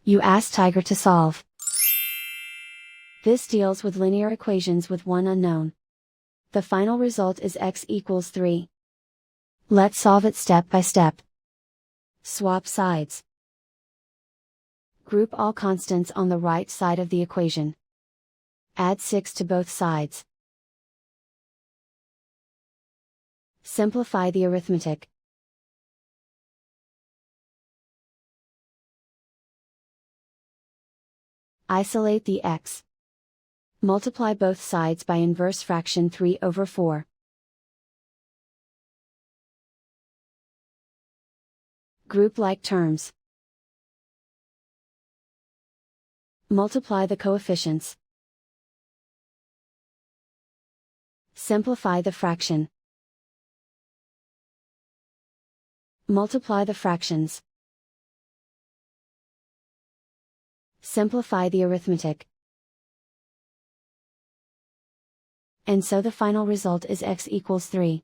You ask Tiger to solve. This deals with linear equations with one unknown. The final result is x equals 3. Let's solve it step by step. Swap sides. Group all constants on the right side of the equation. Add 6 to both sides. Simplify the arithmetic. Isolate the x. Multiply both sides by inverse fraction 3/4. Group like terms. Multiply the coefficients. Simplify the fraction. Multiply the fractions. Simplify the arithmetic. And so the final result is x equals 3.